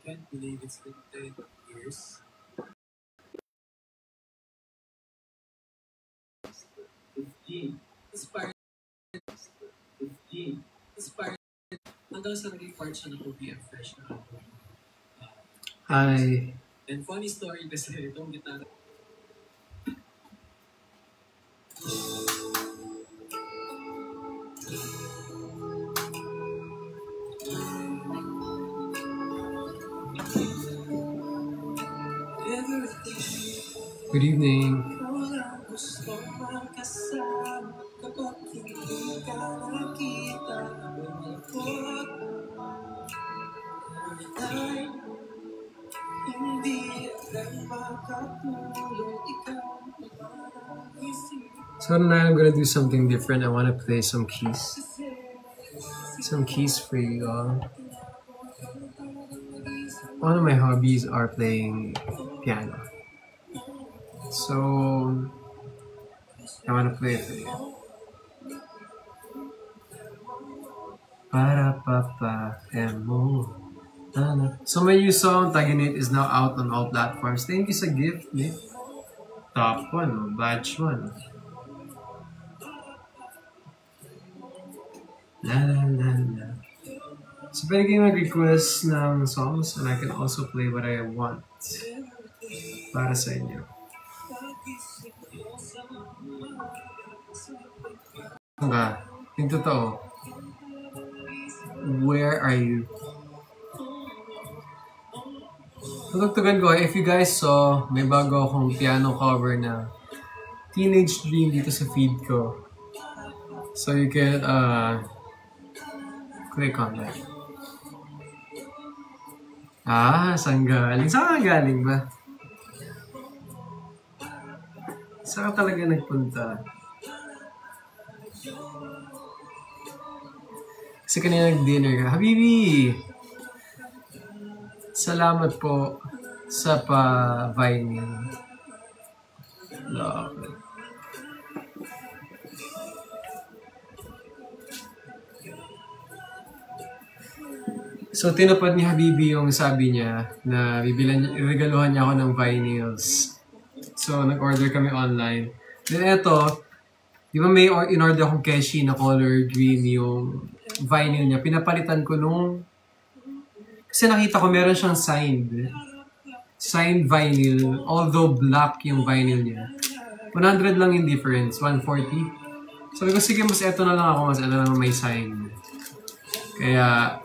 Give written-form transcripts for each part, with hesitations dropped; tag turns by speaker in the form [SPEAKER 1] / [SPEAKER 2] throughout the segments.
[SPEAKER 1] can't believe it's been 10 years. 15. Inspired. 15. Inspired. Hanggang sa naging part siya ng OPM Fresh na album.
[SPEAKER 2] Hi.
[SPEAKER 1] And funny story kasi itong gitara.
[SPEAKER 2] Good evening. So tonight I'm gonna do something different. I want to play some keys. Some keys for you all. One of my hobbies are playing piano. So I want to play it for you. Para papa emo. So my new song, Taginit, is now out on all platforms. Thank you sa gift, Nick. Top 1, batch 1. La la la la. So pwede kayo mag-request ng songs and I can also play what I want para sa inyo. Yung totoo. Where are you? Tutugtugan ko, if you guys saw, may bago akong piano cover na Teenage Dream dito sa feed ko. So you can click on that. Saan galing? Saan ka galing ba? Saan ka talaga nagpunta? Kasi kanina nag-dinner ka. Habibi! Salamat po sa pa-vinyl. Love. So, tinupad ni Habibi yung sabi niya na regaluhan niya ako ng vinyls. So, nag-order kami online. Then, eto, di ba may in-order akong Keshi na color green yung vinyl niya. Pinapalitan ko nung... Kasi nakita ko meron siyang signed vinyl, although black yung vinyl niya. 100 lang yung difference, 140. Sabi ko, sige, mas eto na lang ako, mas ano naman may sign. Kaya,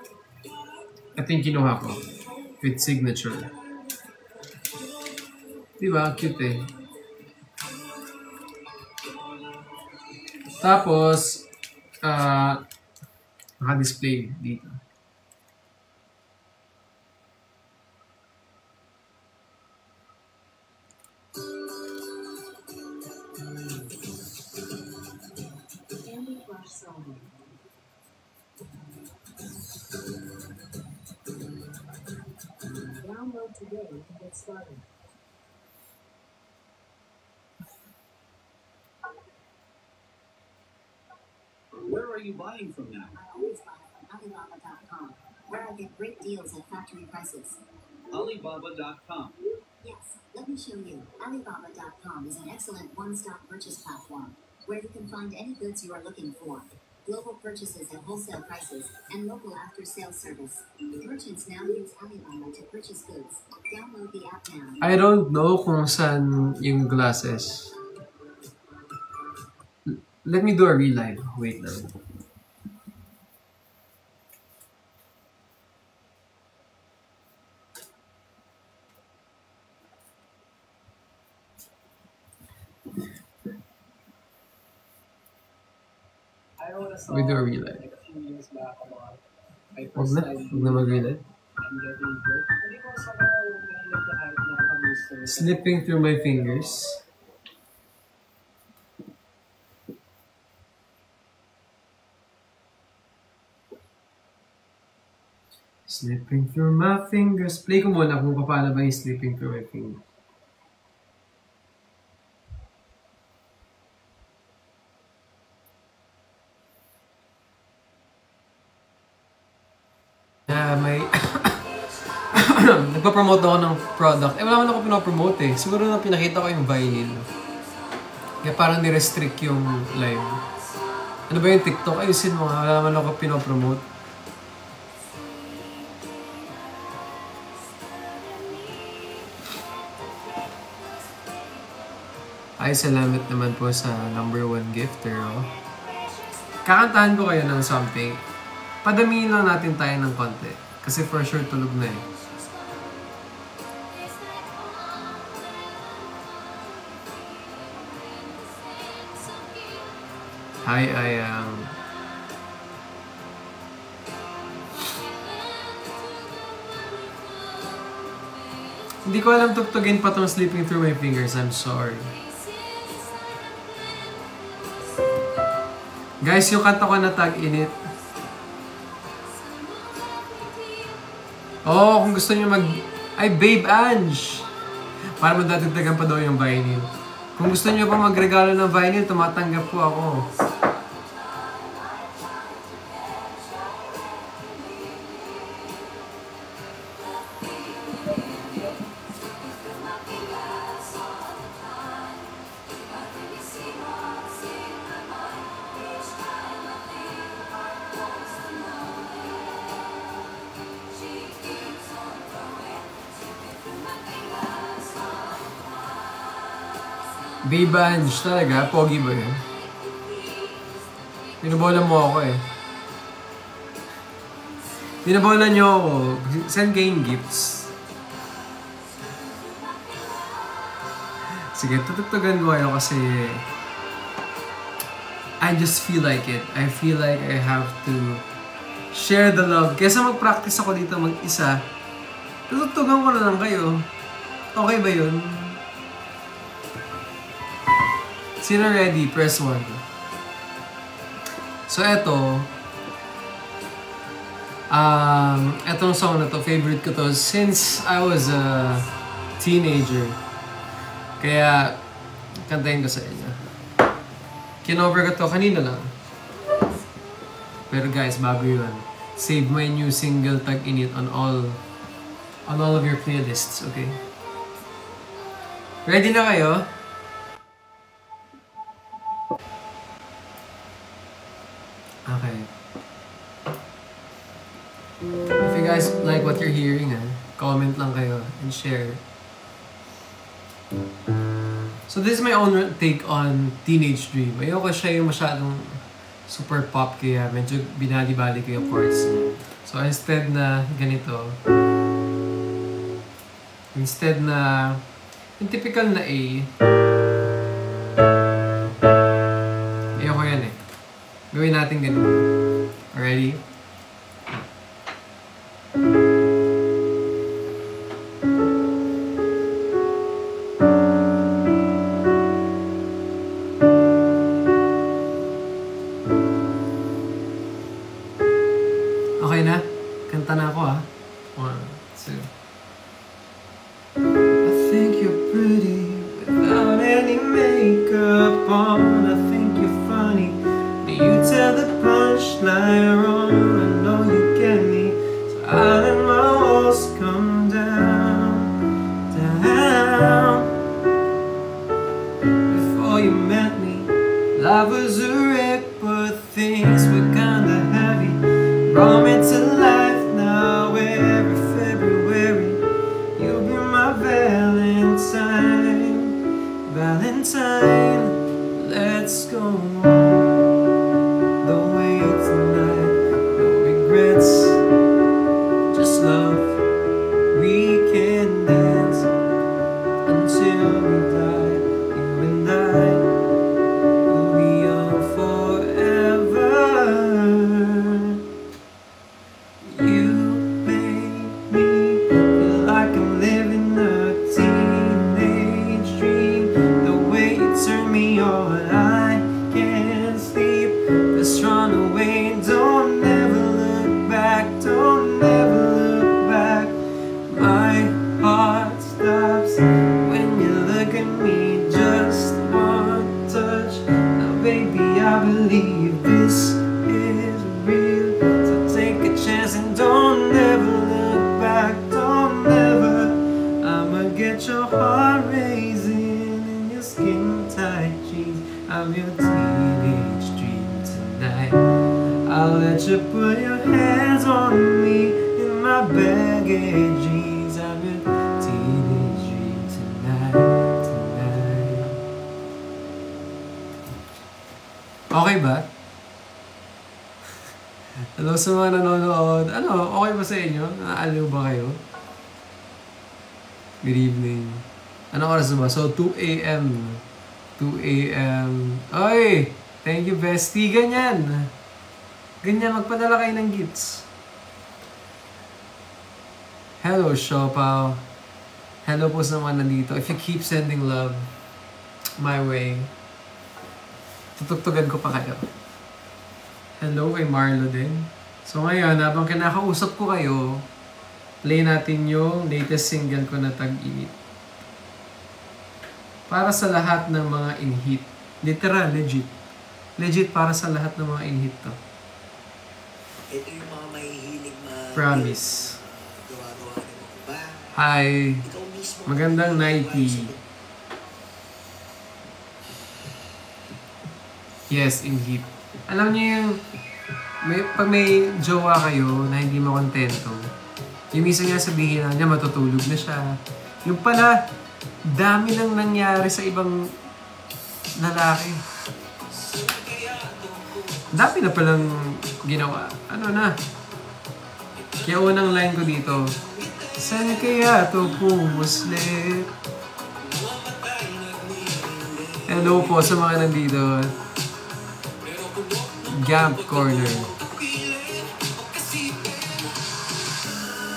[SPEAKER 2] ito yung kinuha ko. With signature. Diba? Cute eh. Tapos, naka-display dito.
[SPEAKER 3] Download today to get started.
[SPEAKER 1] Where are you buying from now?
[SPEAKER 3] I always buy from Alibaba.com, where I get great deals at factory prices.
[SPEAKER 1] Alibaba.com.
[SPEAKER 3] Yes, let me show you. Alibaba.com is an excellent one-stop purchase platform where you can find any goods you are looking for. Global purchases at wholesale prices and local after-sales service. Merchants now use Alibaba to purchase goods. Download the app now.
[SPEAKER 2] I don't know kung saan yung glasses. Let me do a real live. Wait lang. We do a real live. Huwag na mag-real live. Slipping through my fingers. Slipping through my fingers. Play ko muna kung paano ba yung slipping through my fingers. May nagpa-promote ako ng product. Eh, wala man ako pinapromote eh. Siguro na pinakita ko yung vinyl. Kaya parang ni-restrict yung live. Ano ba yung TikTok? Ayusin mo nga. Wala man ako pinapromote. Ay, salamat naman po sa number 1 gifter. Oh. Kakantahan ko kayo ng something. Padamihin lang natin tayo ng konti. Kasi for sure tulog na eh. Hi, Ayang. Hindi ko alam tugtugin pa tong Sleeping Through My Fingers. I'm sorry. Guys, yung kanta ko na Tag-Init. Oh, kung gusto niyo ay, Babe Ange! Para madadagdagan pa daw yung vinyl. Kung gusto niyo pa magregalo ng vinyl, tumatanggap po ako. Babe Ange talaga? Pogi ba yun? Binabola mo ako eh. Binabola niyo ako. Send kayong gifts. Sige, tutugtugan ko kayo kasi I just feel like it. I feel like I have to share the love. Kesa mag-practice ako dito mag-isa, tutugtugan ko na lang kayo. Okay ba yun? Sino ready? Press 1. So, etong song na to, favorite ko to since I was a teenager. Kaya, kantahin ko sa inyo. Kinover ko to kanina lang. Pero guys, bago yun. Save my new single Tag-Init on all of your playlists, okay? Ready na kayo? Okay. If you guys like what you're hearing, comment lang kayo and share. So this is my own take on Teenage Dream. Ayoko siya yung masyadong super pop kaya medyo binali-bali ko yung chords niya. So instead na ganito, instead na yung typical na A, ayoko yan eh. Gawin natin ganito. Ready? Okay na? Kanta na ako ha. 1, 2. I think you're pretty without any makeup on. I think you're funny. You tell the punchline wrong. I know you get me. So I let my walls come down, down. Before you met me, life was a wreck, but things were kinda heavy. Brought me to life now every February. You'll be my Valentine, Valentine. Let's go on. Just love, we can dance until we die. You and I will be young get your heart racing in your skin tight jeans. I'm your teenage dream tonight. I'll let you put your hands on me in my baggy jeans. I'm your teenage dream tonight. Okay ba? Hello sa mga nanonood. Ano, okay ba sa inyo? Naaaliw ba kayo? Good evening. Anong oras na ba? So, 2 a.m. 2 a.m. Oy! Thank you, bestie. Ganyan. Ganyan, magpadala kayo ng gifts. Hello, Shopao. Hello po sa mga nandito. If you keep sending love my way, tutugtugan ko pa kayo. Hello kay Marlo din. So ngayon, habang kinakausap ko kayo, play natin yung latest single ko na Tag-init. Para sa lahat ng mga in-hit. Literal, legit. Legit para sa lahat ng mga in-hit to.
[SPEAKER 4] Ito yung mga mahihilig
[SPEAKER 2] Promise.
[SPEAKER 4] gawa-gawa ng mga ba?
[SPEAKER 2] Hi.
[SPEAKER 4] Ikaw mismo.
[SPEAKER 2] Magandang nighty. Yes, in-hit. Alam niyo yung pag may jowa kayo na hindi mo kontento, yung minsan nga sabihin na niya matutulog na siya. Yung pala, dami nang nangyari sa ibang lalaki. Dami na palang ginawa. Ano na? Kaya unang line ko dito, saan kaya to pumuslit? Hello po sa mga nandito. Gamp Corner.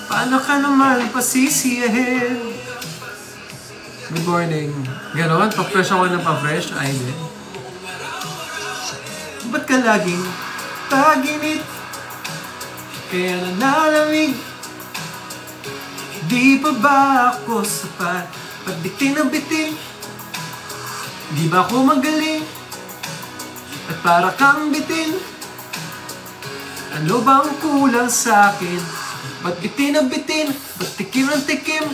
[SPEAKER 2] Paano ka naman pasisiyahin? Good morning. Ganon? Pa-fresh ako ng pa-fresh? Ay, din. Ba't ka laging tag-init? Kaya nanalamig. Di pa ba ako sapat? Pag bitin na bitin, di ba ako magaling? At para kang bitin, ano bang kulang sa'kin? Ba't bitin na bitin? Ba't tikim ang tikim?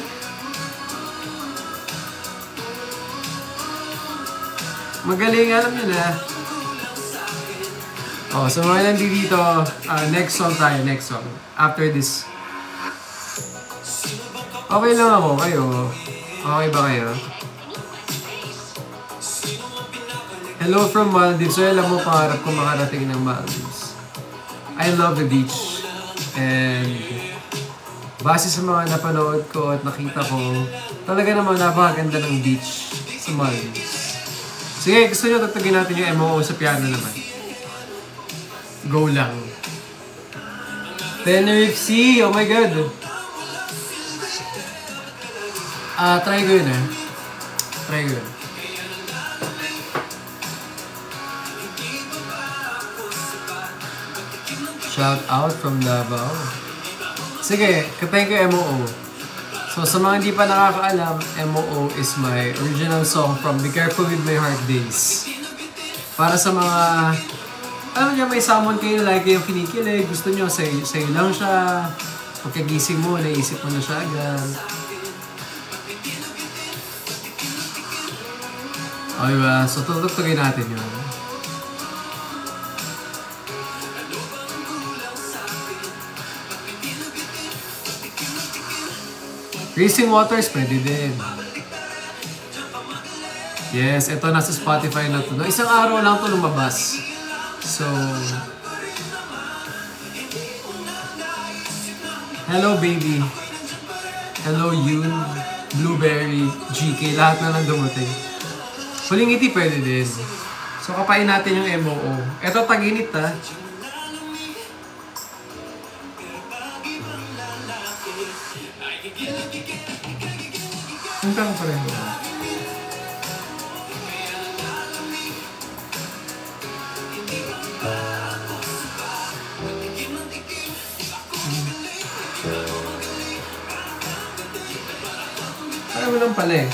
[SPEAKER 2] Magaling, alam nyo na. Oh, so mga nandito, next song tayo, next song. After this. Okay lang ako, kayo. Okay ba kayo? Hello from Maldives. So, alam mo, pangarap ko makarating ng Maldives. I love the beach. And base sa mga napanood ko at nakita ko, talaga naman napakaganda ng beach sa Maldives. Sige, gusto nyo tatagin natin yung MOO sa piano naman. Go lang. Tenerife Sea! Oh my God! Try ko yun eh. Try ko yun. Shout out from Davao. Sige, katayin ko MOO. So sa mga hindi pa nakakaalam, MOO is my original song from Be Careful With My Heart days. Para sa mga, alam niyo, may someone kayo like yung kinikilig, gusto nyo, sa'yo lang siya. Pagkagising mo, naisip mo na siya agad. O diba? So tutugtugin natin yun. Racing Waters, pwede din. Yes, ito nasa Spotify na ito. Isang araw lang ito lumabas. So, hello baby. Hello Yoon, Blueberry, GK, lahat na lang dumating. Huling ngiti pwede din. So, kapain natin yung MOO. Ito Tag-init ha. Hintang pa rin. Ayaw mo lang pala eh.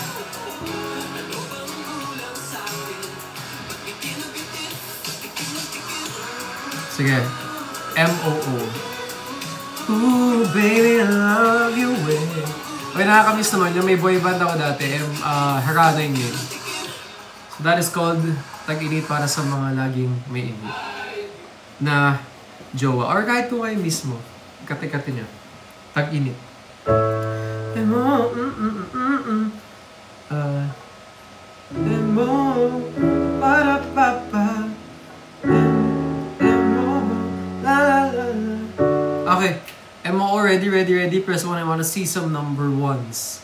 [SPEAKER 2] Sige. MOO. Ooh, baby, I love you way. Okay, nakakamiss naman. Yung may boy band ako dati, Harana yung name. So that is called Tag-init para sa mga laging may init na jowa. Or kahit kung kayo mismo, kati-kati niya. Tag-init. Para papa. Okay. MO ready. Press 1. I wanna see some number ones.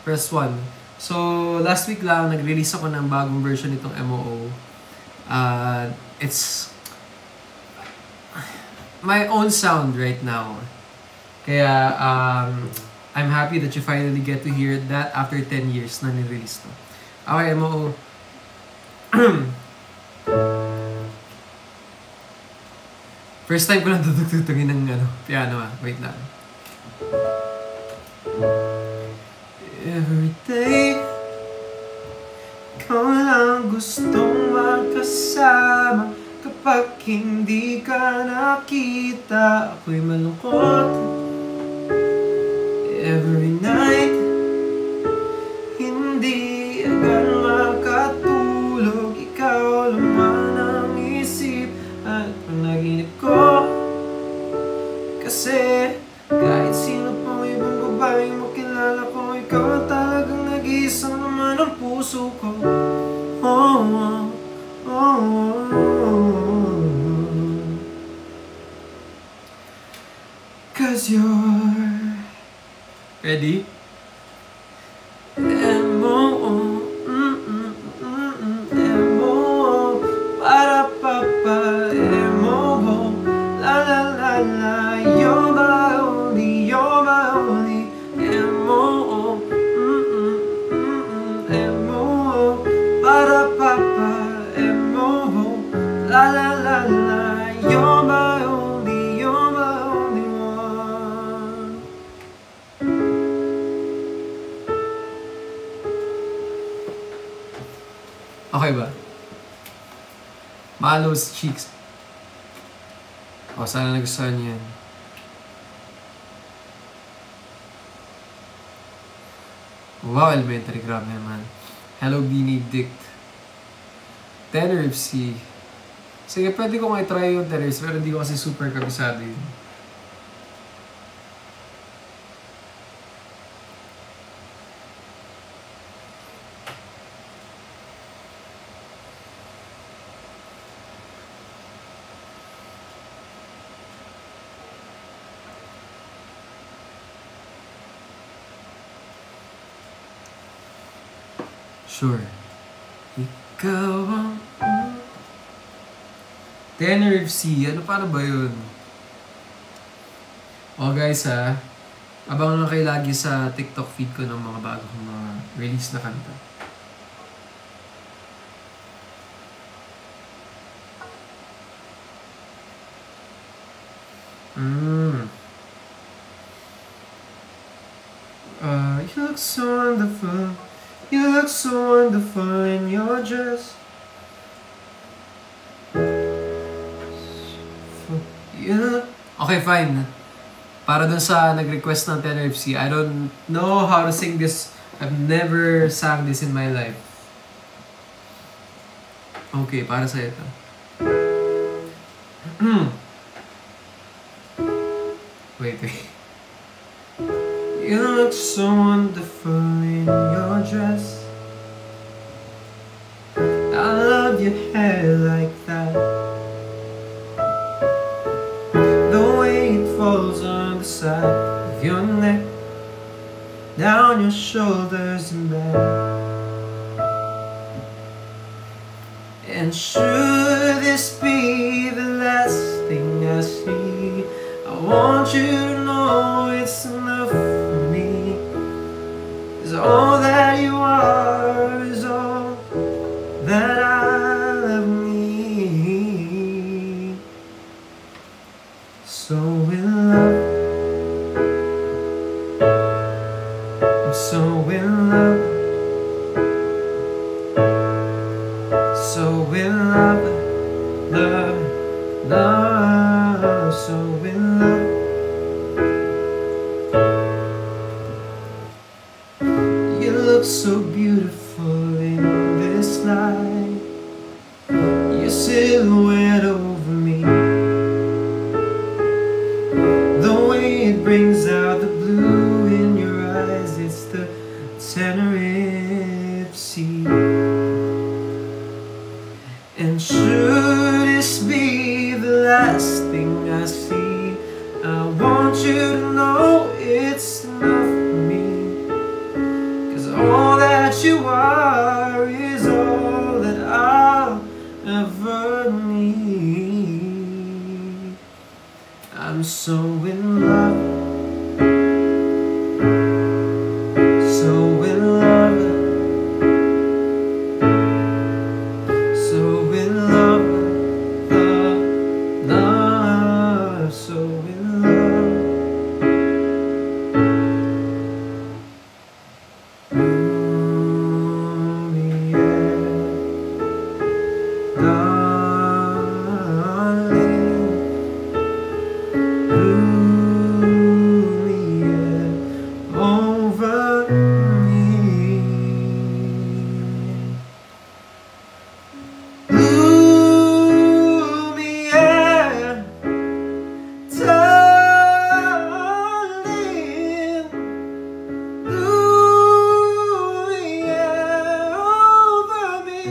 [SPEAKER 2] Press 1. So, last week lang, nag-release ako ng bagong version nitong MOO. It's my own sound right now. Kaya, I'm happy that you finally get to hear that after 10 years na nirelease to. Okay, MOO. First time ko lang tutugtugin ng piano Wait lang. Every day, ikaw lang gustong magkasama. Kapag hindi ka nakita, ako'y malungkot. Every night, hindi agad makatulog. Ikaw laman ang isip at panaginip ko. Kasi kahit sino pang ibang babaeng makilala ko, ikaw ang talagang nag-iisang naman ang puso ko. Cause you're ready? M-O-O, M-O-O, para papa, M-O-O, la la la la, you're my only, M-O-O, M-O-O, para papa, M-O-O, la la la la, you're my only one. Okay ba? Malos cheeks. Sana nagustuhan niyo yan. Wow, elementary. Grabe naman. Hello, Benedict. Tenerife. Sige, pwede ko nga i-try yung Tenerife, pero hindi ko kasi super kabisado yun. Sure. Ikaw ang... Tenerife Sea. Ano para ba yun? Guys abangan lang kayo lagi sa TikTok feed ko ng mga bagong mga release na kanta. You look so wonderful. You look so wonderful in your dress. Okay, fine. Para dun sa nag-request ng Tenerife Sea, I don't know how to sing this. I've never sang this in my life. Okay, para sa ito. Wait. You look so wonderful in your dress. I love your hair like that. The way it falls on the side of your neck, down your shoulders and back. And should this be the last thing I see, I want you to know it's enough for me. 'Cause all that you are is all that I ever need. So in love, I'm so in love, so in love, love, love, so in love. look so beautiful in this light. Your silhouette over me, the way it brings out the blue in your eyes, it's the Tenerife Sea. And should this be the last thing I see, I want you to know it's enough for me. 'Cause all that you are is all that I'll ever need. I'm so in love, so in love, so in love, love, so in love. Ooh, yeah, darling. Ooh, yeah, over me. Ooh, yeah, darling. Ooh, yeah, over me.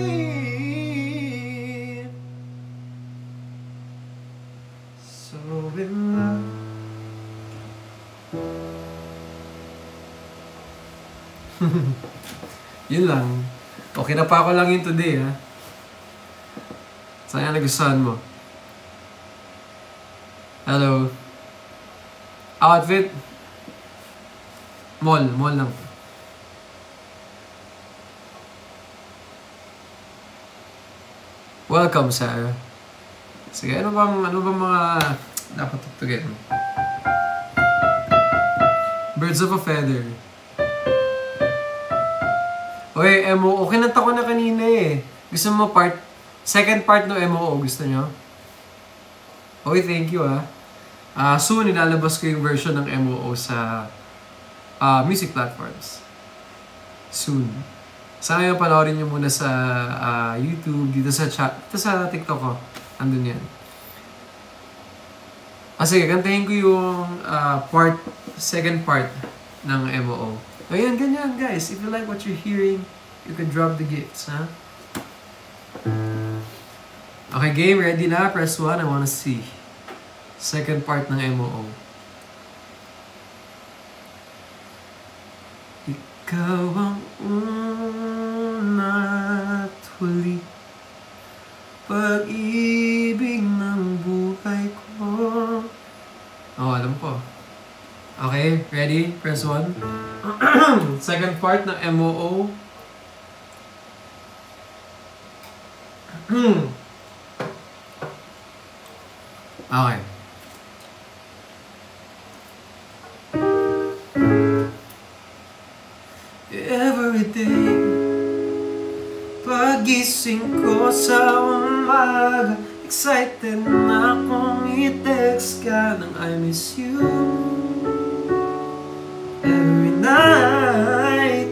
[SPEAKER 2] So in love. Yun lang. Okay na pa ako lang yun today, ha? Saan nagustuhan mo? Hello? Outfit? Mall lang. Welcome, Sarah. Sige, ano bang mga dapat tugtugin? Birds of a Feather. Oy, MOO. Kinanta ko na kanina eh. Gusto mo second part no MOO, gusto nyo? Okay, thank you ah. Soon, ilalabas ko yung version ng MOO sa music platforms. Soon. Sana yung panoorin nyo muna sa YouTube, dito sa TikTok ko. Andun yan. Sige, kantahin ko yung second part ng MOO. Ayan, ganyan guys. If you like what you're hearing, you can drop the gifts, ha? Okay, game. Ready na? Press 1. I wanna see. Second part ng MOO. Ikaw ang una at huli, pag-ibig ng buhay ko. Oh, alam ko. Okay, ready? Press 1. Second part ng MOO. Okay. Every day, pagising ko sa umaga, excited na akong i-text ka ng I miss you. Every night,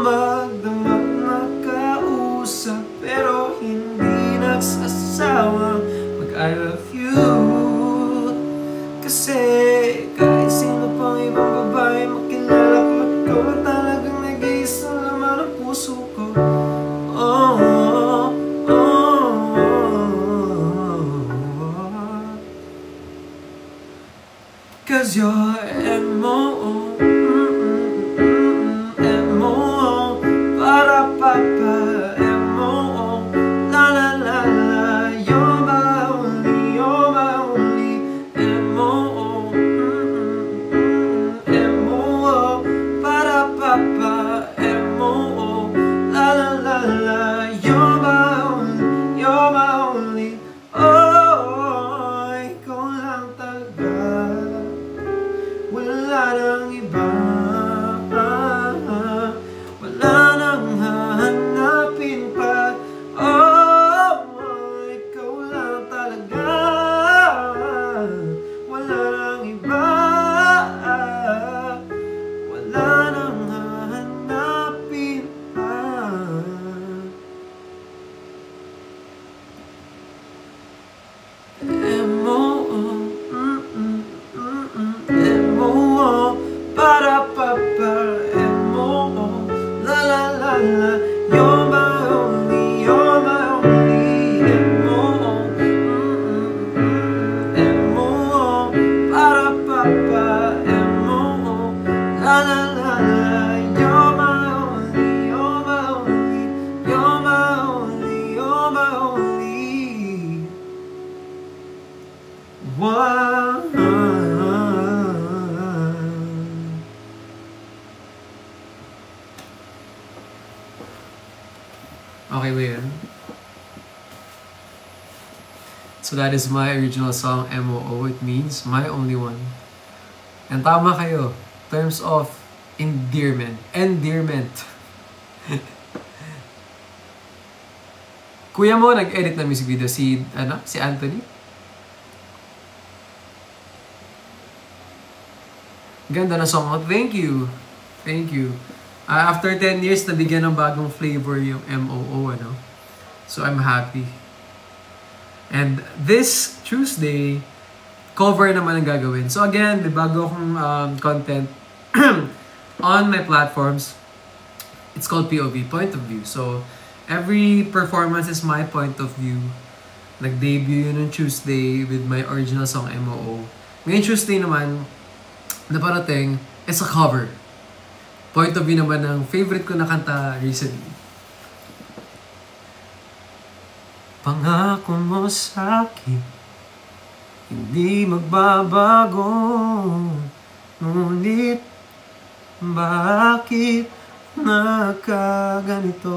[SPEAKER 2] magdamag nakausap, pero hindi nagsasawang mag-I love you. Kasi kahit sino pang ibang babae makilala ko, ikaw ang talagang nag-iisa naman ang puso ko. Oh, oh, oh, oh. 'Cause you're MOO, MOO, para papa, MOO, la la la la, you're my only, MOO, MOO, para papa, MOO, la la la la, you're my only, oh, ikaw lang talaga. You're my only, you're my only, you're my only, you're my only one. Okay ba yun? So that is my original song, MOO. It means my only one. And tama kayo. Terms of endearment. Endearment. Kuya mo nag-edit na music video. Si Anthony? Ganda na song. Thank you. Thank you. After 10 years, nabigyan ng bagong flavor yung MOO, ano? So, I'm happy. And this Tuesday, cover naman ang gagawin. So, again, may bago akong content on my platforms. It's called POV, Point of View. So, every performance is my point of view. Nag-debut yun on Tuesday with my original song, MOO. Ngayon Tuesday naman, na parating, is a cover. Point of view naman ng favorite ko na kanta recently. Pangako mo sa'kin, hindi magbabago. Ngunit, bakit nagkaganito?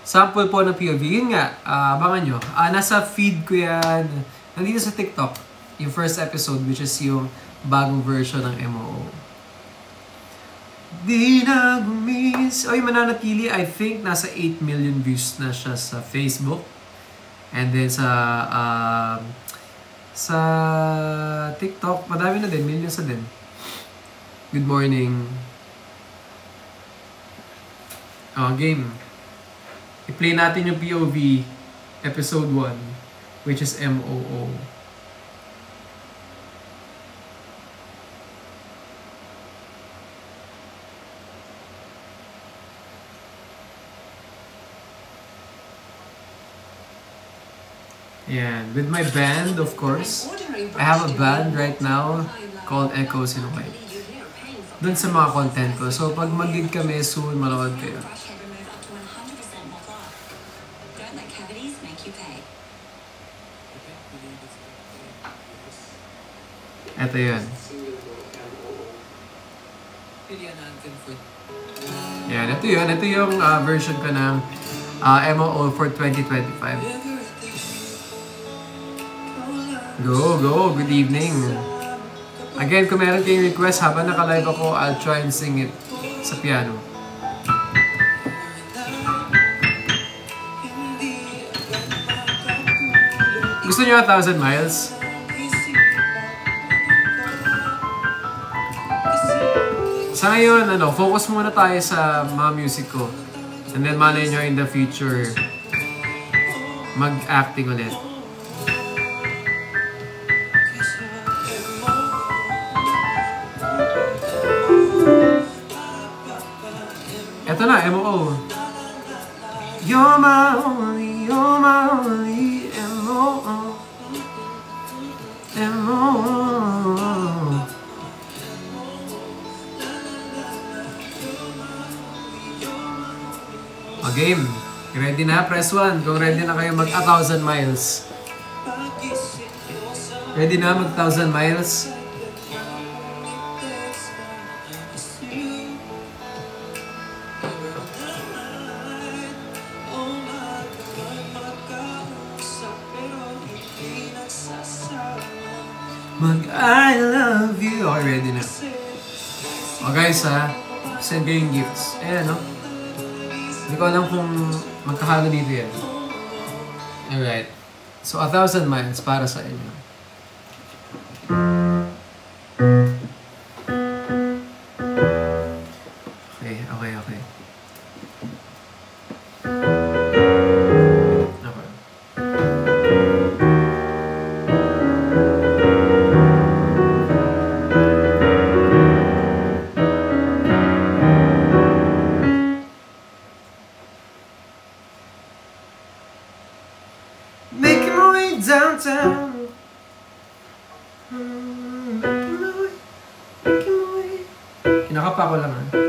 [SPEAKER 2] Sample po ng POV. Yun nga, abangan nyo. Nasa feed ko yan. Nandito sa TikTok. Yung first episode, which is yung bagong version ng MOO. Di na gumis. Oy, mananatili. I think nasa 8 million views na siya sa Facebook. And then sa TikTok, madami na din. Millions na din. Good morning. Game. I-play natin yung POV episode 1, which is MOO. Yeah, with my band, of course. I have a band right now called Echoes in White. Dun sa mga content ko. So, pag mag-gig kami soon, manood kayo. Ito yun. Yan, ito yun. Ito yung version ko ng MOO for 2025. Go! Good evening. Again, kung meron kayong request habang naka-live ako, I'll try and sing it sa piano. Gusto niyo 1,000 Miles? Sa ngayon, focus muna tayo sa mga music ko. And then malay nyo in the future, mag-acting ulit. Ito na, MOO. You're my only, MOO. MOO. Game. Ready na? Press 1. Kung ready na kayo mag 1,000 miles. Ready na mag 1,000 miles? I love you. Okay, ready na. O guys send kayo yung gifts. Ayan Hindi ko alam kung magkahalo dito yan. Alright. So 1,000 miles para sa inyo. Okay. Making my way downtown, Kinakapa ko lang ah.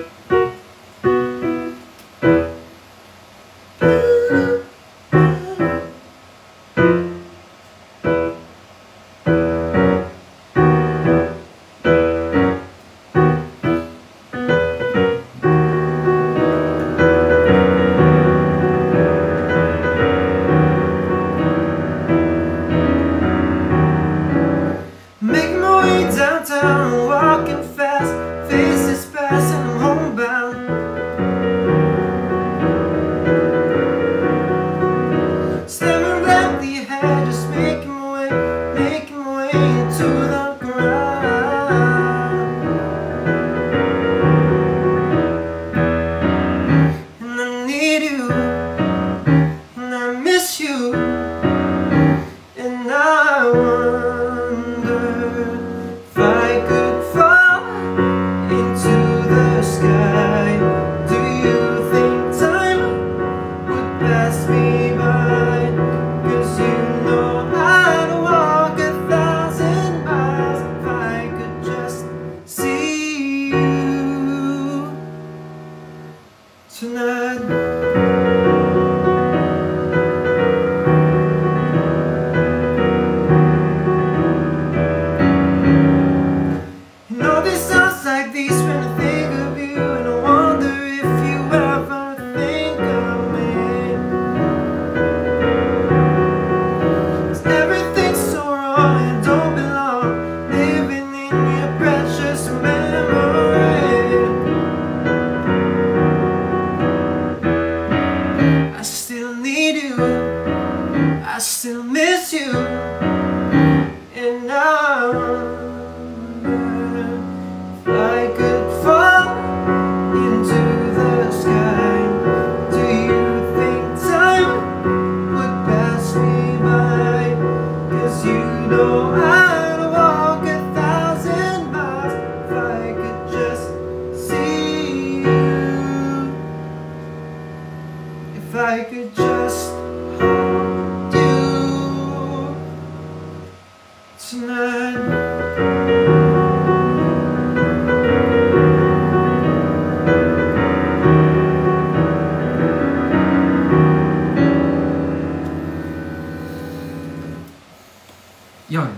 [SPEAKER 2] Yun.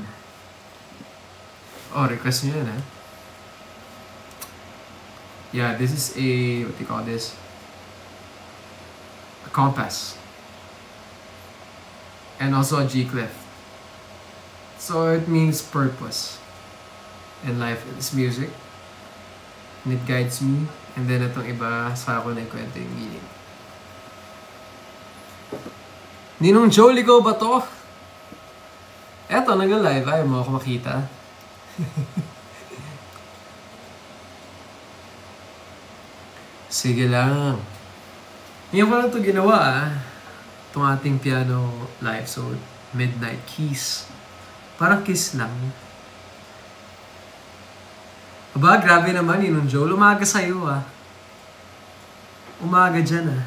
[SPEAKER 2] Oh, request nyo yun, eh. Yeah, this is a, what do you call this? A compass. And also a G-clef. So it means purpose. And life is music. And it guides me. And then itong iba, sa ako na ikwento yung meaning. Ninong Jolie ko ba to? Eto, nag-live. Ayaw mo ako makita. Sige lang. Ngayon ko lang ito ginawa itong ating piano live. So, Midnight Kiss. Parang kiss lang. Aba, grabe naman Ninong Joel. Umaga sa'yo Umaga dyan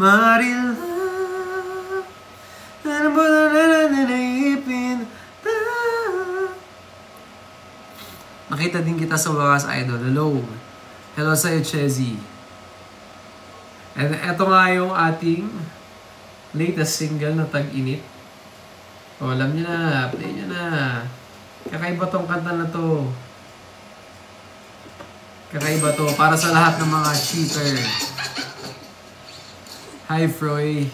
[SPEAKER 2] Maril nakita din kita sa wakas, idol. Hello. Hello sa'yo, Chezzy. And eto nga yung ating latest single na Tag-Init. O, alam nyo na. Play nyo na. Kakaiba tong kanta na to. Kakaiba to. Para sa lahat ng mga cheater. Hi, Froy.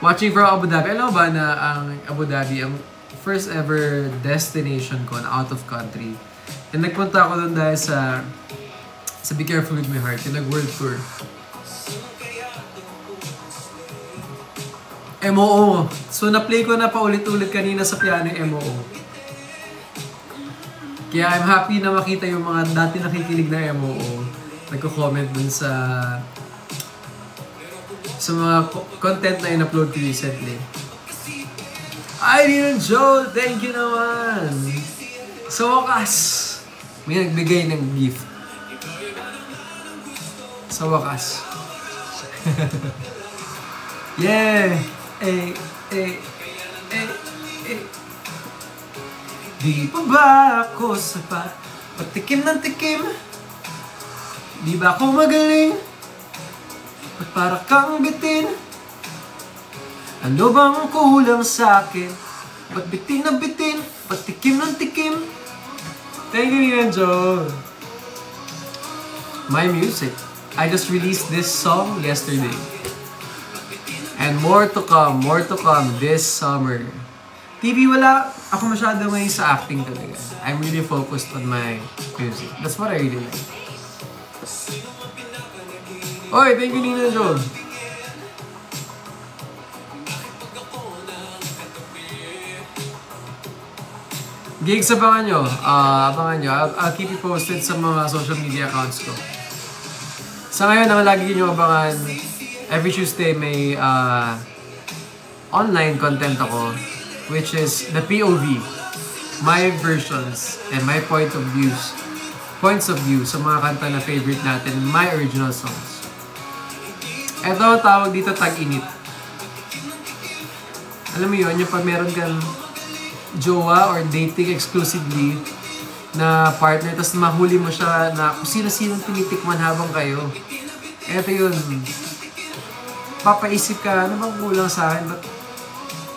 [SPEAKER 2] Watching from Abu Dhabi. Alam mo ba na ang Abu Dhabi, ang first ever destination ko na out of country. And nagpunta ako doon dahil sa Be Careful With My Heart, yung nag-world tour. MOO. So, na-play ko na paulit-ulit kanina sa piano yung MOO. Kaya I'm happy na makita yung mga dati nakikinig na MOO. Nagko-comment dun sa mga content na in-upload ko recently. Ay, Ninong Joel! Thank you naman! Sa wakas, may nagbigay ng gift. Sa wakas. Yeah! Eh, eh, eh, eh. Di pa ba ako sapat? Patikim ng tikim? Di ba ako magaling? At para kang bitin? Ano bang kulang sa akin? Ba't bitin na bitin? Patikim ng tikim? Thank you, Nina Joe. My music. I just released this song yesterday. And more to come this summer. TV, wala ako masyado ngayon sa acting talaga. I'm really focused on my music. That's what I really like. Oy, thank you, Nina Joe. Gigs, abangan nyo. I'll keep you posted sa mga social media accounts ko. Sa ngayon, ang lagi nyo abangan, every Tuesday may online content ako, which is the POV, my versions, and my points of view sa mga kanta na favorite natin, my original songs. Ito, tawag dito tag-init. Alam mo yun, yung pag meron kang jowa or dating exclusively na partner, tapos mahuli mo siya na kung sino-sinong tinitikman habang kayo. Ito yun. Papaisip ka, ano bang kulang sa akin? Ba't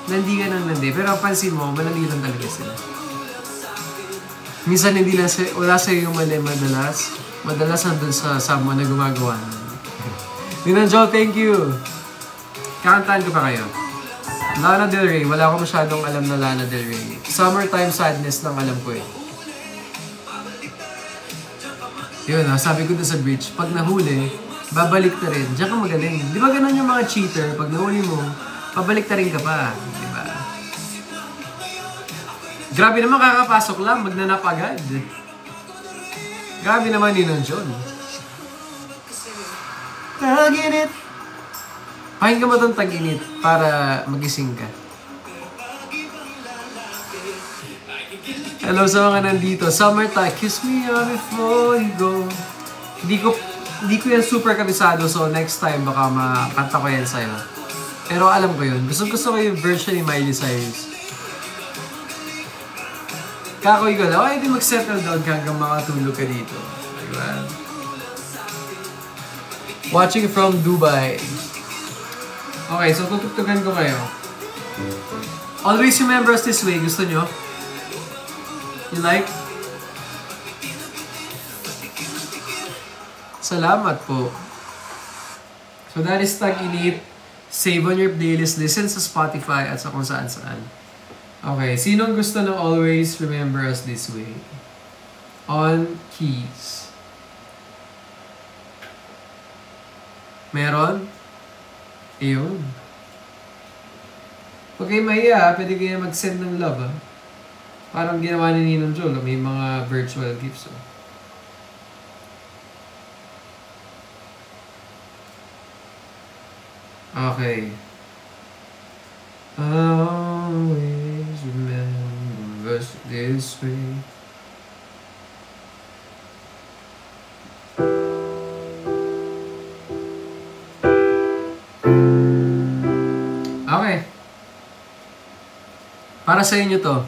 [SPEAKER 2] nandi ka nang nandi? Pero pansin mo, malandi lang talaga sila. Minsan hindi lang wala sa'yo yung mali madalas. Madalas nandun sa someone na gumagawa. Nina Joe, thank you! Kakantaan ko pa kayo. Lana Del Rey, wala akong masyadong alam na Lana Del Rey. Summertime Sadness lang alam ko eh. Yun, sabi ko doon sa bridge, pag nahuli, babalik na rin. Diyan ka magaling. Di ba ganun yung mga cheater? Pag nahuli mo, pabalik na rin ka pa. Di ba? Grabe naman, kakapasok lang, magnanap agad. Grabe naman ni Nina John. Tag-init. Pakinggan mo itong tag-init para magising ka. Hello sa mga nandito. Summertime, kiss me before you go. Hindi ko yan super kabisado, so next time baka makanta ko yan sa'yo. Pero alam ko yun. Gusto ko yung version ni Miley Cyrus. Kakoy ko lang, ay di mag-settle down ka hanggang makatulog ka dito. Diba? Watching from Dubai. Okay, so tutugtugan ko kayo. Always remember us this way. Gusto nyo? You like? Salamat po. So that is Tag-Init. Save on your playlist. Listen sa Spotify at sa kung saan-saan. Okay, sinong gusto ng Always Remember Us This Way? On keys. Meron? Ayun. Huwag kayo mahiya, pwede kayo mag-send ng love, ha? Parang ginawa ni Ninong Joel, may mga virtual gifts, oh. Okay. Always remember us this way. Okay. Para sa inyo to.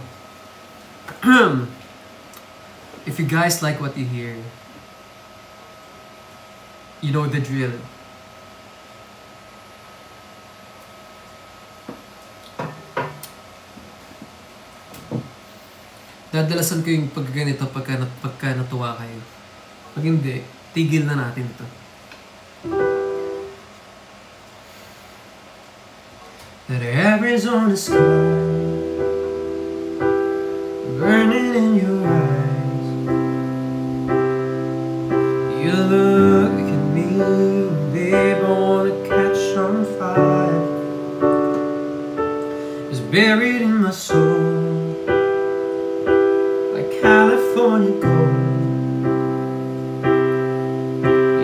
[SPEAKER 2] If you guys like what you hear, you know the drill. Dadalasan ko yung pagganito pagka natuwa kayo. Pag hindi, tigil na natin ito. That Arizona sky burning in your eyes. You look at me, babe, I wanna catch on fire. It's buried in my soul, like California gold.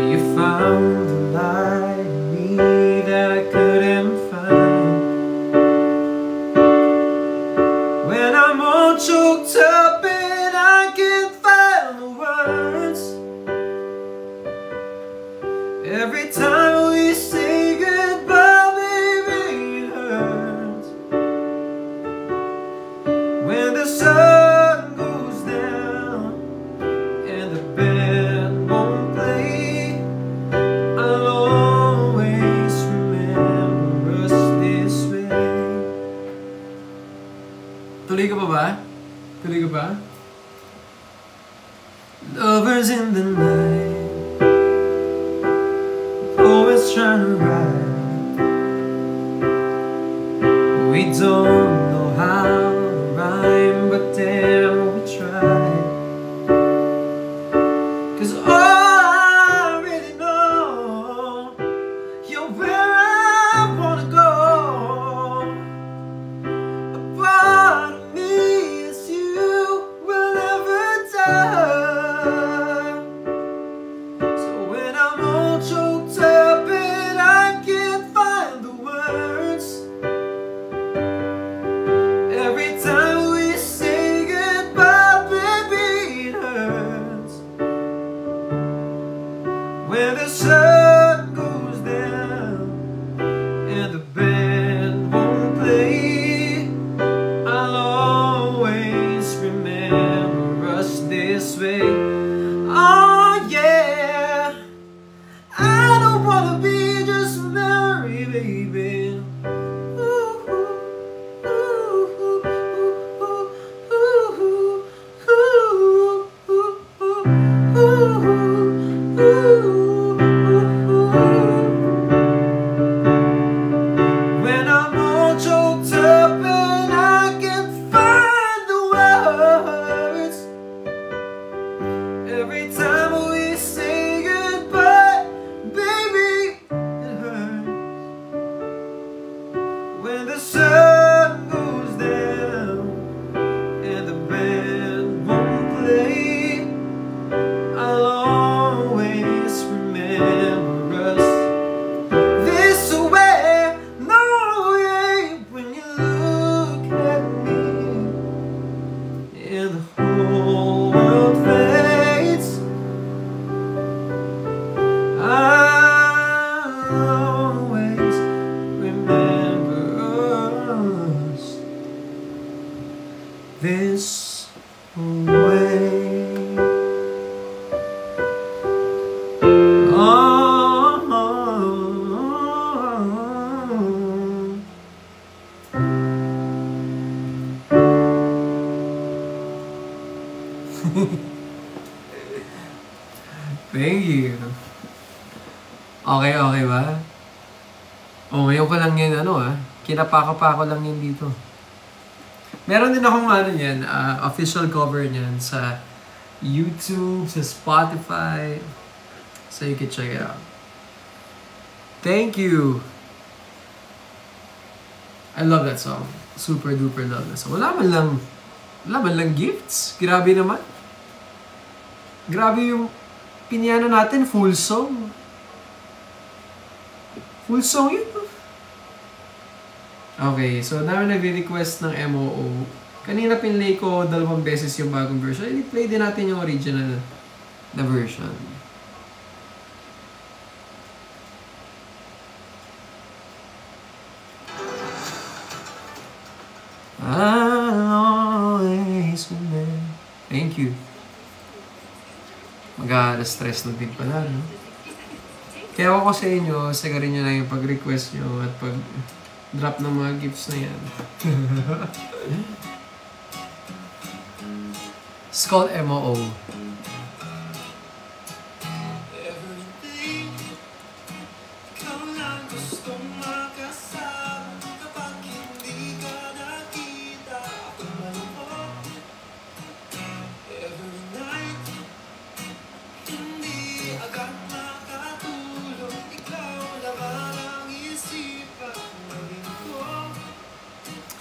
[SPEAKER 2] You found the light in me that I couldn't find. When I'm all choked up and I can't find the words, every time we say goodbye, baby, ba? Lovers in the night, always trying to ride. We don't know how to rhyme, but damn we try. 'Cause all I really know, you're where I wanna go. A part of me is you will never die. So when I'm all choked up and I can't find the words, every time we say goodbye, baby, it hurts. When the sun goes down and the band won't play, I'll always remember us this way. Oh yeah, I don't wanna be just a memory, baby. When I'm all choked up and I can't find the words, every time we say goodbye, baby, it hurts. When the sun goes down and the band won't play, I'll always remember us this way. No way, when you look at me and the whole world fades, I'll always remember us this way. Thank you. Okay, okay ba? O, ngayon ko lang yan, kinapako-pako lang yan dito. Meron din akong yan, official cover niyan sa YouTube, sa Spotify. So you can check it out. Thank you. I love that song. Super duper love that song. Wala man lang gifts. Grabe naman. Grabe yung pinyano natin, full song. Full song yun. Okay, so dami nagre-request ng MOO. Kanina pinlay ko 2 beses yung bagong version. I-play din natin yung original na version. I'll always remember. Thank you. Mag-a-stress na din pala, no? Kaya ako sa inyo, sagarin nyo na yung pag-request nyo at pag-drop ng mga gifts na yan. It's called MOO.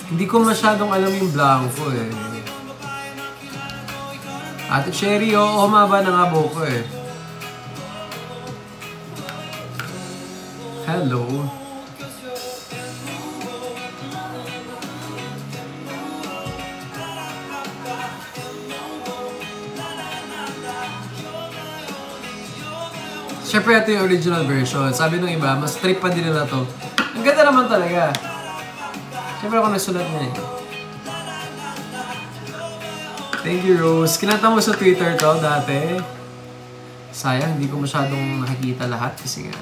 [SPEAKER 2] Hindi ko masyadong alam yung blanco eh. Ate Cherry, oo, humaba na nga buko eh. Hello. Siyempre ito yung original version. Sabi nung iba, mas trip pa din nila to. Ang ganda naman talaga. Siyempre ako nagsulat niya eh. Thank you, Rose. Kinanta mo sa Twitter to dati. Sayang, hindi ko masyadong nakikita lahat kasi nga.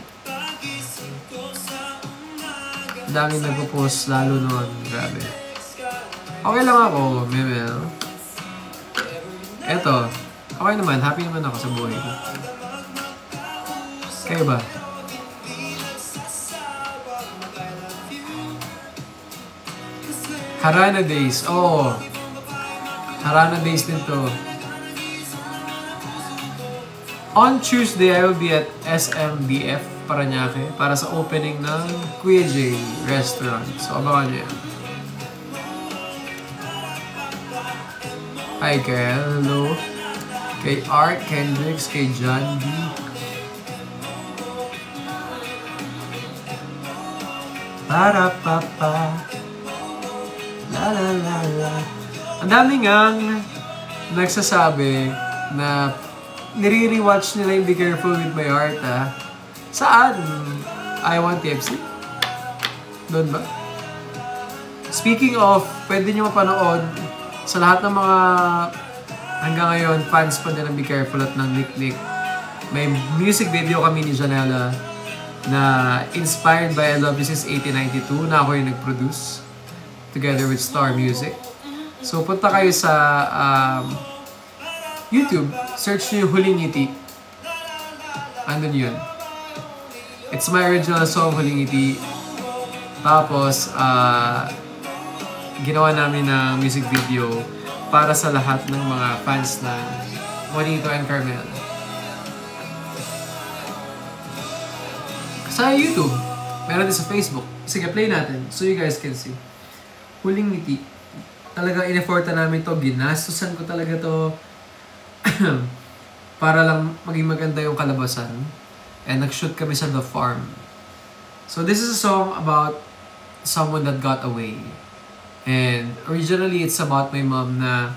[SPEAKER 2] Daming nagpo-post lalo noon. Grabe. Okay lang ako, Memel. Eto, okay naman. Happy naman ako sa buhay ko. Kayo ba? Harana Days. Oo. Harana Days din to. On Tuesday, I will be at SMBF Parañaque para sa opening ng Kuya J Restaurant. So, abangan nyo yan. Hi, Kel. Hello. Kay Art Kendricks, kay John B. Para papa. La la la la. Ang dami ngang nagsasabi na nire-rewatch nila yung Be Careful With My Heart, ha? Saan? I Want TFC? Doon ba? Speaking of, pwede nyo mapanood sa lahat ng mga hanggang ngayon, fans pa din ng Be Careful at ng Nick Nick. May music video kami ni Janela na inspired by I Love You Since 1892 na ako yung nag-produce together with Star Music. So, punta kayo sa YouTube, search nyo yung Huling Ngiti. Andun yun. It's my original song, Huling Ngiti. Tapos, ginawa namin ng music video para sa lahat ng mga fans ng Juanito and Carmel. Sa YouTube, meron din sa Facebook. Sige, play natin so you guys can see. Huling Ngiti. Talaga in-effortan namin to, ginastusan ko talaga to para lang maging maganda yung kalabasan. And nag-shoot kami sa The Farm. So this is a song about someone that got away. And originally it's about my mom na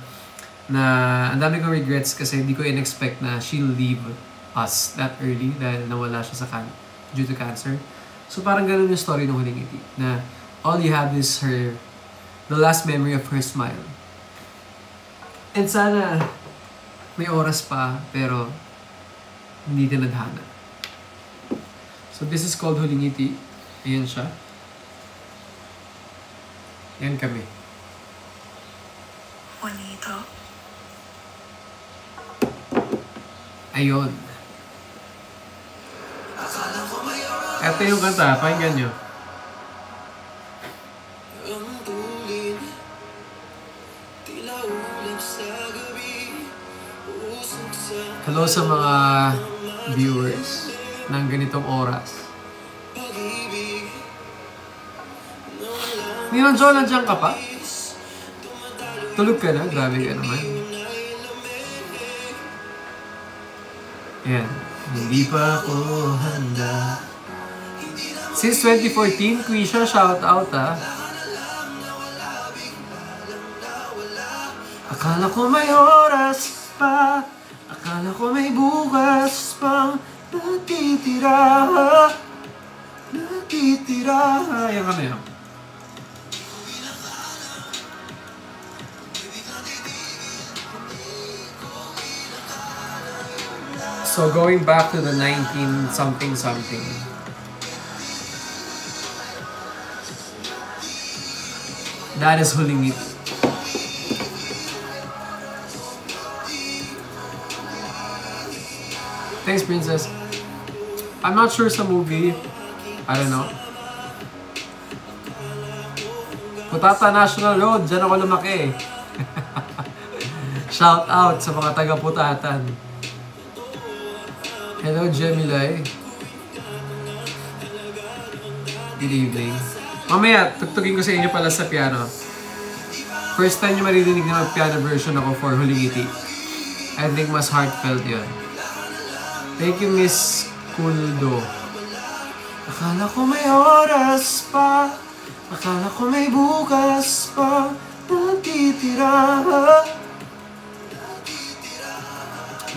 [SPEAKER 2] ang dami kong regrets kasi hindi ko in-expect na she'll leave us that early dahil nawala siya sa due to cancer. So parang ganun yung story ng Huling Ngiti na all you have is the last memory of her smile. And sana may oras pa pero hindi tinadhana. So this is called Huling Ngiti. Ayan siya. Yan kami.
[SPEAKER 5] Juanito.
[SPEAKER 2] Ayun. Ito yung kanta. Pakinggan nyo. Hello sa mga viewers ng ganitong oras. Niyon, John, nandiyan ka pa? Tulog ka na? Grabe ka naman. Ayan. Hindi pa ako handa. Since 2014, Quisha, shout out ha. Akala ko may oras pa. Akala ko may bukas pang natitira. Natitira. Ayan kami ha. So going back to the 19-something. That is Huling Ngiti. Thanks, Princess. I'm not sure sa movie. I don't know. Putata National Road. Diyan ako lumaki. Shout out sa mga taga-Putatan. Hello, Gemilay. Good evening. Mamaya, tugtugin ko sa inyo pala sa piano. First time nyo maririnig na mag-piano version ako for Huling Ngiti. I think mas heartfelt yun. Thank you, Miss Kuldo. Akala ko may oras pa. Akala ko may bukas pa. Natitira.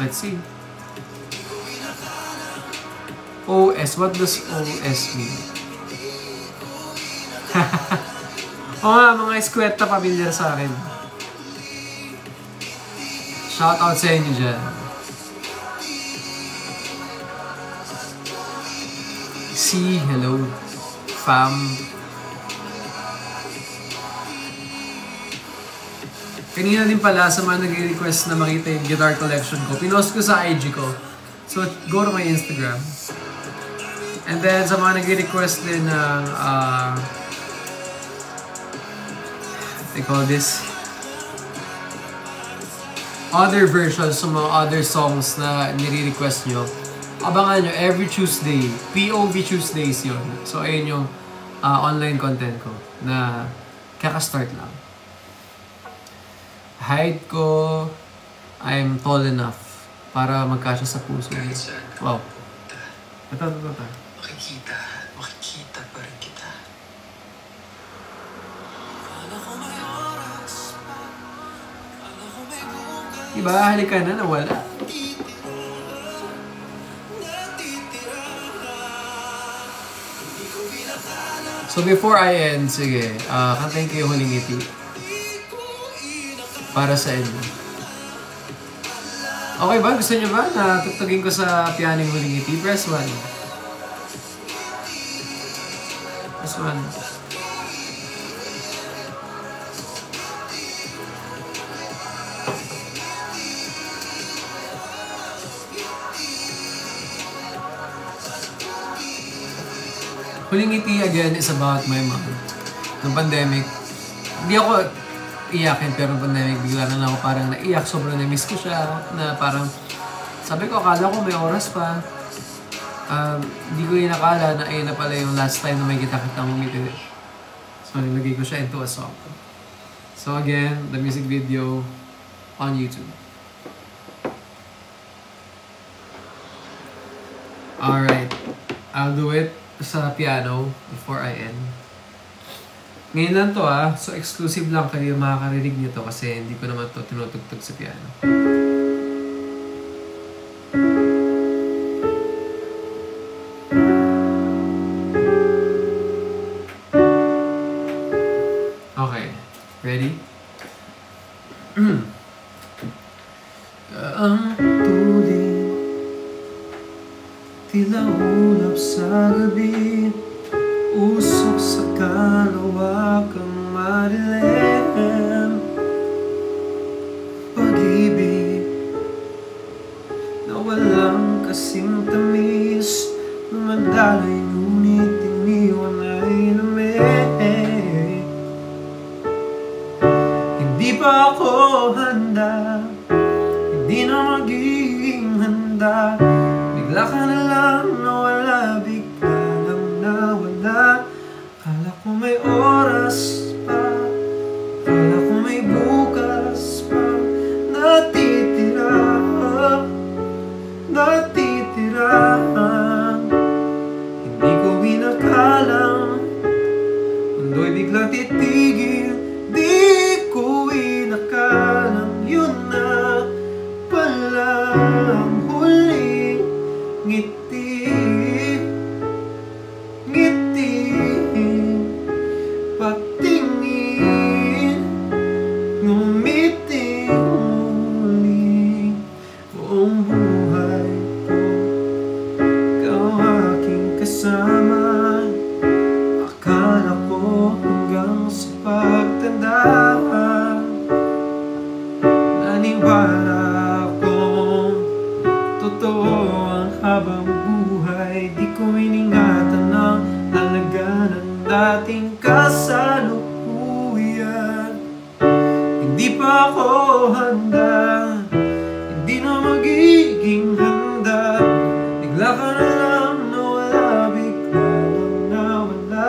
[SPEAKER 2] Let's see. OS. What does OS mean? Oo nga, mga eskweta pamilyar sa akin. Shout out sa inyo dyan. C, hello. Fam. kanina din pala sa mga nag-request na makita yung guitar collection ko, pinost ko sa IG ko. So, go to my Instagram. And then, sa mga nag-request din ng, they call this, other versions sa mga other songs na nire-request nyo, abangan nyo every Tuesday, POV Tuesdays yun. So, ayun yung online content ko na kaka-start lang. Height ko, I'm tall enough para magkasya sa puso. Wow. Ito.
[SPEAKER 1] Makikita pa rin kita.
[SPEAKER 2] Diba, halika na, nawala. So before I end, sige, kantayin ko yung Huling Ngiti. Para sa inyo. Okay ba? Gusto niyo ba na tutugin ko sa piano yung Huling Ngiti? Press 1. Press 1. Huling Ngiti again is about my mom. Nung pandemic, hindi ako iyakin pero nung pandemic bigla na ako parang naiyak. Sobrang na-miss ko siya na parang sabi ko akala ko may oras pa. Hindi ko inakala na ayun na pala yung last time na may kita-kita ngumiti. So nilagay ko siya into a song. So again, the music video on YouTube. Alright, I'll do it sa piano before I end. Ngayon lang to so exclusive lang kayo makakarinig nito kasi hindi ko naman to tinutugtog sa piano. Okay, ready? Ang tuloy tila ulap sa gabi, usok sa kalawakang madilim. Pag-ibig na walang kasing tamis, lumadalay ngunit iniwan ay lamig. Hindi pa ako handa, hindi na magiging handa. Bigla ka na lang nawala, bigla lang nawala. Kala ko may oras pa, kala ko may bukas pa. Natitira, natitira. Hindi ko inakalang mundo'y biglang titigil. Di ko inakalang yun na palang huling ngiti, ngiti, patingin, ngumiti muli. Buong buhay ko, ikaw aking kasama. Akala ko hanggang sa pagtanda, naniwala akong totoo ang habang buhay. Di ko iningatan ang halaga ng dating kasalukuyan. Hindi pa ako handa, hindi na magiging handa. Bigla ka na lang nawala, bigla lang nawala.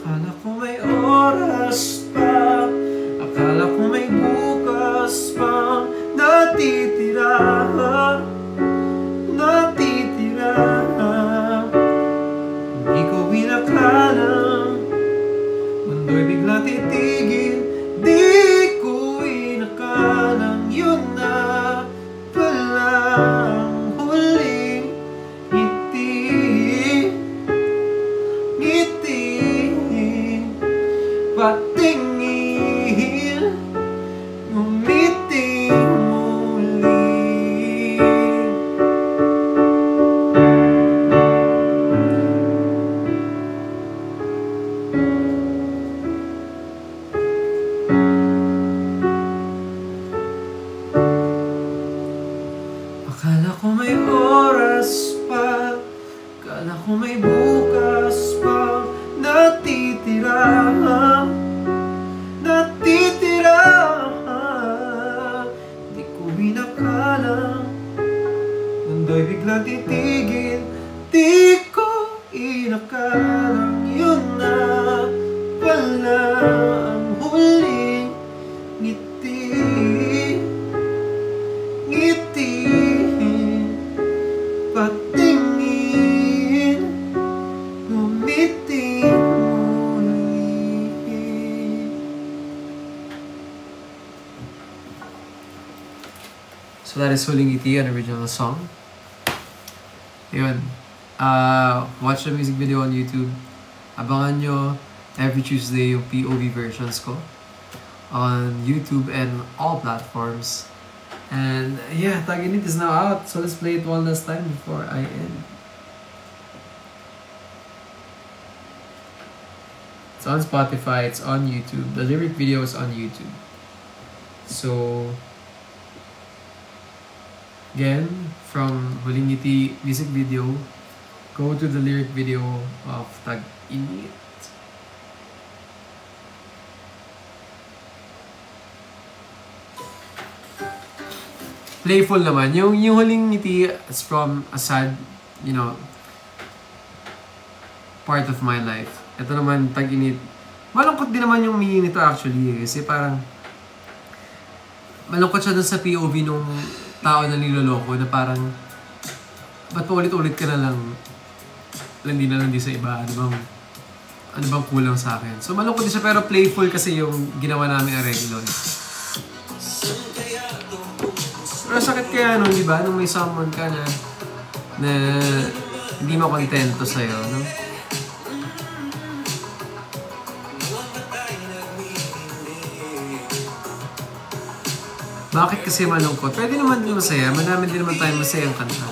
[SPEAKER 2] Akala ko may oras pa, akala ko may bukas pa. Natitira, natitira. Hindi ko inakalang mundo'y bigla titigil. Di ko inakalang yun na palang huling ngiti, ngiti, patingin, ngumiti muli. So that is Huling Ngiti, an original song. Yun. Watch the music video on YouTube. Abangan nyo every Tuesday yung POV versions ko on YouTube and all platforms. And yeah, Taginit is now out. So let's play it one last time before I end. It's on Spotify, it's on YouTube. The lyric video is on YouTube. So again, from Huling Ngiti music video, go to the lyric video of Tag-Init. Playful naman. Yung Huling Ngiti is from a sad, part of my life. Ito naman, Tag-Init. Malungkot din naman yung meaning nito actually. Kasi parang, malungkot siya dun sa POV nung tao na niloloko na parang, ba't paulit-ulit ka na lang, landi na landi sa iba, ano bang kulang sa akin. So malungkot din siya pero playful kasi yung ginawa namin areglo. Pero sakit kaya nun, di ba? Nung may someone ka na hindi makontento sa'yo, no? Bakit kasi malungkot? Pwede naman din masaya. Marami din naman tayo masayang kanta.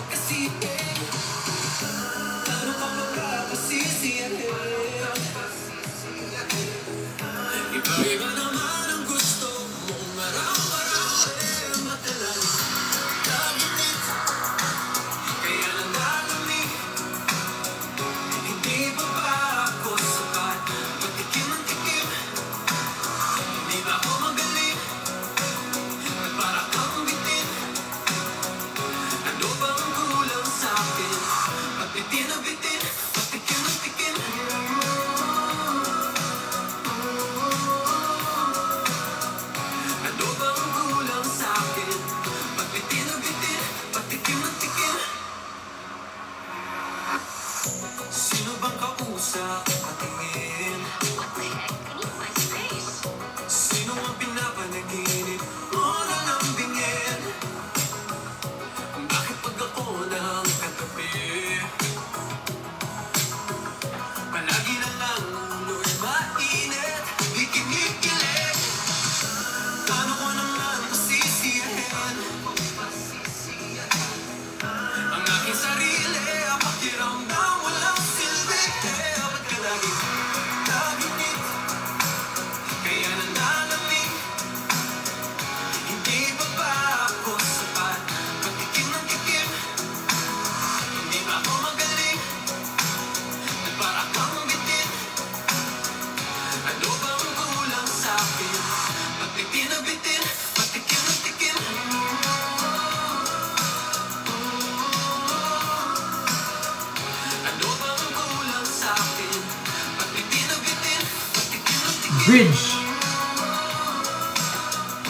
[SPEAKER 2] Bridge.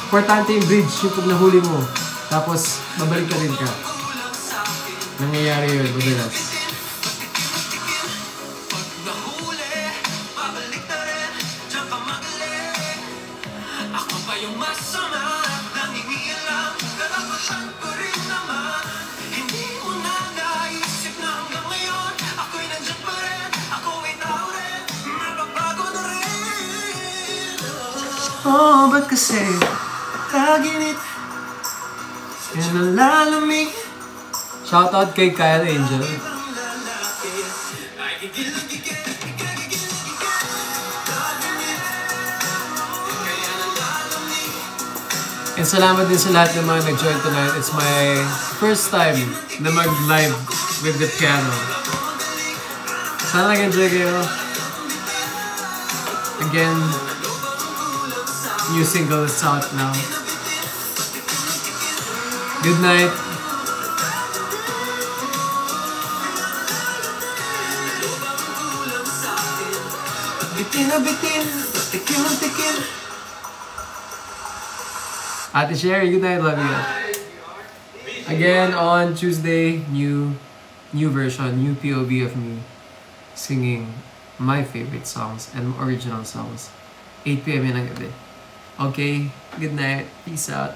[SPEAKER 2] Importante yung bridge, yung pag nahuli mo. Tapos, babalik ka rin ka. Nangyayari yun, madalas. Oh, ba't kasi Tag-Init yan ang lalamig. Shoutout kay Kyle Angel. And salamat din sa lahat ng mga nag-join tonight. It's my first time na mag-live with the piano. Sana nag-enjoy kayo. Again, new single is out now. Good night. Bitin na bitin, tikim na tikim. Ate Sherry, good night, love you. Again, on Tuesday, new version, new POV of me singing my favorite songs and original songs. 8 PM yan ng gabi. Okay, good night. Peace out.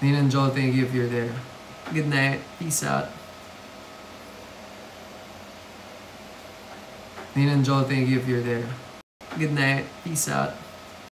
[SPEAKER 2] Ninang Joel, thank you if you're there. Good night. Peace out. Ninang Joel, thank you if you're there. Good night. Peace out.